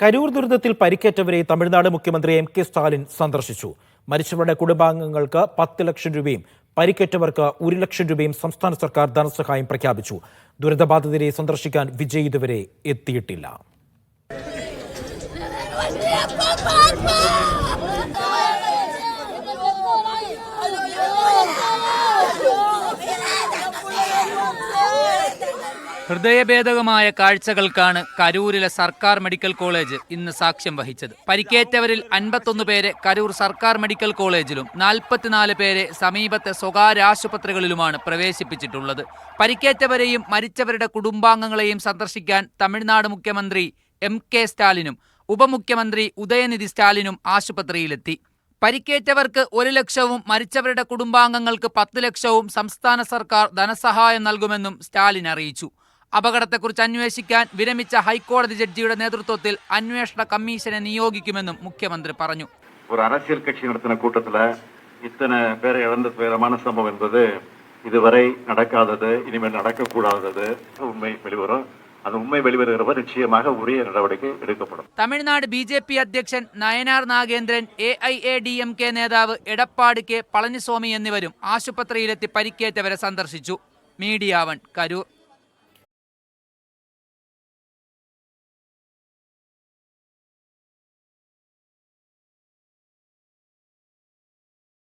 കരൂർ ദുരന്തത്തിൽ പരിക്കേറ്റവരെ തമിഴ്നാട് മുഖ്യമന്ത്രി എം.കെ. സ്റ്റാലിൻ സന്ദർശിച്ചു. മരിച്ചവരുടെ കുടുംബാംഗങ്ങൾക്ക് 10 ലക്ഷം രൂപയും പരിക്കേറ്റവർക്ക് 1 ലക്ഷം രൂപയും സംസ്ഥാന സർക്കാർ ധനസഹായം പ്രഖ്യാപിച്ചു. ദുരിതബാധിതരെ സന്ദർശിക്കാൻ വിജയ് ഇതുവരെ എത്തിയിട്ടില്ല. ഹൃദയഭേദകമായ കാഴ്ചകൾക്കാണ് കരൂരിലെ സർക്കാർ മെഡിക്കൽ കോളേജ് ഇന്ന് സാക്ഷ്യം വഹിച്ചത്. പരിക്കേറ്റവരിൽ 51 പേരെ കരൂർ സർക്കാർ മെഡിക്കൽ കോളേജിലും 44 പേരെ സമീപത്തെ സ്വകാര്യ ആശുപത്രികളിലുമാണ് പ്രവേശിപ്പിച്ചിട്ടുള്ളത്. പരിക്കേറ്റവരെയും മരിച്ചവരുടെ കുടുംബാംഗങ്ങളെയും സന്ദർശിക്കാൻ തമിഴ്നാട് മുഖ്യമന്ത്രി എം.കെ. സ്റ്റാലിനും ഉപമുഖ്യമന്ത്രി ഉദയനിധി സ്റ്റാലിനും ആശുപത്രിയിലെത്തി. പരിക്കേറ്റവർക്ക് 1 ലക്ഷവും മരിച്ചവരുടെ കുടുംബാംഗങ്ങൾക്ക് 10 ലക്ഷവും സംസ്ഥാന സർക്കാർ ധനസഹായം നൽകുമെന്നും സ്റ്റാലിൻ അറിയിച്ചു. അപകടത്തെക്കുറിച്ച് അന്വേഷിക്കാൻ വിരമിച്ച ഹൈക്കോടതി ജഡ്ജിയുടെ നേതൃത്വത്തിൽ അന്വേഷണ കമ്മീഷനെ നിയോഗിക്കുമെന്നും മുഖ്യമന്ത്രി പറഞ്ഞു. ഒരു அரசியல் கட்சி நடத்தின கூட்டத்தில் இத்தனை பேரை இழந்த மனசம்பவம் என்பது இதுவரை நடக்காதது, இனிமேல் நடக்கக்கூடாதது உண்மை வெளிவரும். അത് ഉമ്മ വെളിവരുന്നവർ നിശ്ചയமாக ഉரிய നടപടിക്ക് എടുക്കപ്പെടും. തമിഴ്നാട് ബി.ജെ.പി. അധ്യക്ഷൻ നയനാർ നാഗേന്ദ്രൻ, AIADMK നേതാവ് എടപ്പാടി കെ പളനിസ്വാമി എന്നിവരും ആശുപത്രിയിലെത്തി പരിക്കേറ്റവരെ സന്ദർശിച്ചു. മീഡിയ 1 കരൂർ.